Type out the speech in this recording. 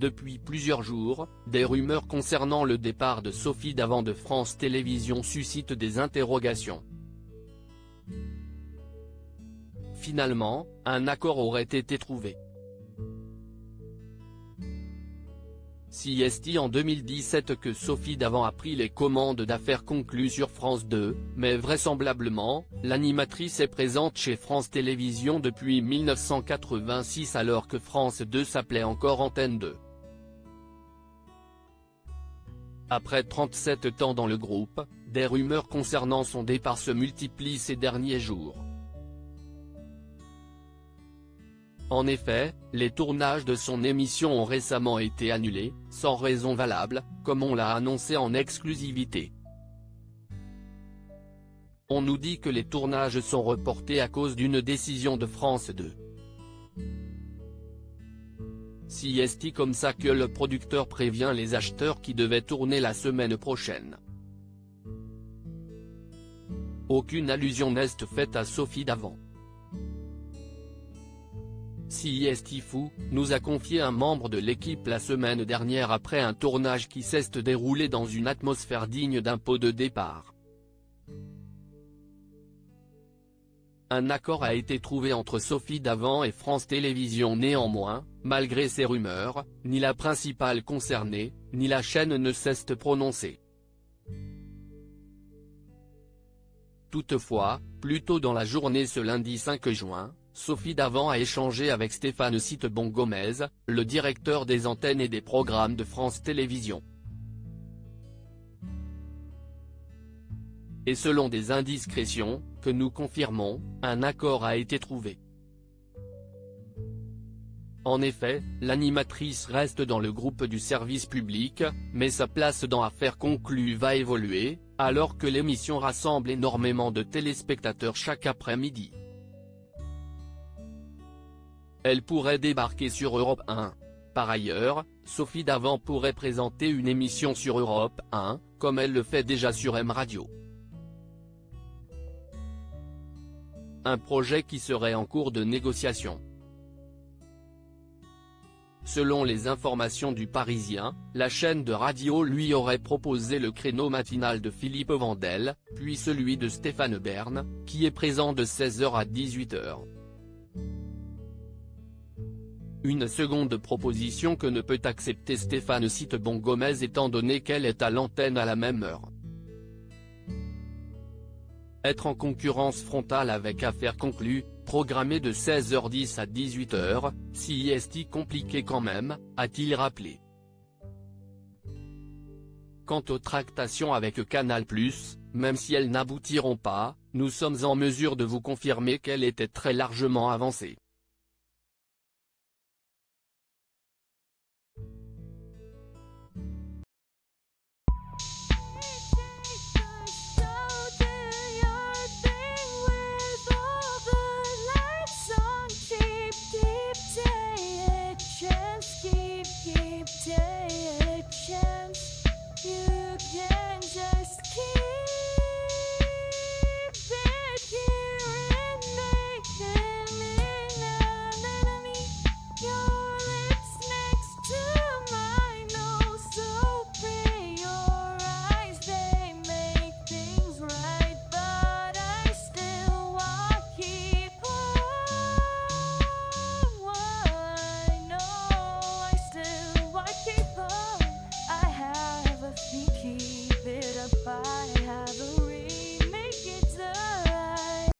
Depuis plusieurs jours, des rumeurs concernant le départ de Sophie Davant de France Télévisions suscitent des interrogations. Finalement, un accord aurait été trouvé. Si est en 2017 que Sophie Davant a pris les commandes d'Affaires conclues sur France 2, mais vraisemblablement, l'animatrice est présente chez France Télévisions depuis 1986 alors que France 2 s'appelait encore Antenne 2. Après 37 ans dans le groupe, des rumeurs concernant son départ se multiplient ces derniers jours. En effet, les tournages de son émission ont récemment été annulés, sans raison valable, comme on l'a annoncé en exclusivité. On nous dit que les tournages sont reportés à cause d'une décision de France 2. Si est comme ça que le producteur prévient les acheteurs qui devaient tourner la semaine prochaine. Aucune allusion n'est faite à Sophie Davant. Si est fou, nous a confié un membre de l'équipe la semaine dernière après un tournage qui s'est déroulé dans une atmosphère digne d'un pot de départ. Un accord a été trouvé entre Sophie Davant et France Télévisions. Néanmoins, malgré ces rumeurs, ni la principale concernée, ni la chaîne ne cessent de prononcer. Toutefois, plus tôt dans la journée ce lundi 5 juin, Sophie Davant a échangé avec Stéphane Sitbon-Gomez, le directeur des antennes et des programmes de France Télévisions. Et selon des indiscrétions, que nous confirmons, un accord a été trouvé. En effet, l'animatrice reste dans le groupe du service public, mais sa place dans Affaires conclues va évoluer, alors que l'émission rassemble énormément de téléspectateurs chaque après-midi. Elle pourrait débarquer sur Europe 1. Par ailleurs, Sophie Davant pourrait présenter une émission sur Europe 1, comme elle le fait déjà sur M Radio. Un projet qui serait en cours de négociation. Selon les informations du Parisien, la chaîne de radio lui aurait proposé le créneau matinal de Philippe Vandel, puis celui de Stéphane Bern, qui est présent de 16h à 18h. Une seconde proposition que ne peut accepter Stéphane Sitbon-Gomez étant donné qu'elle est à l'antenne à la même heure. Être en concurrence frontale avec Affaires conclues, programmée de 16h10 à 18h, si est compliqué quand même, a-t-il rappelé. Quant aux tractations avec Canal+, même si elles n'aboutiront pas, nous sommes en mesure de vous confirmer qu'elles étaient très largement avancées.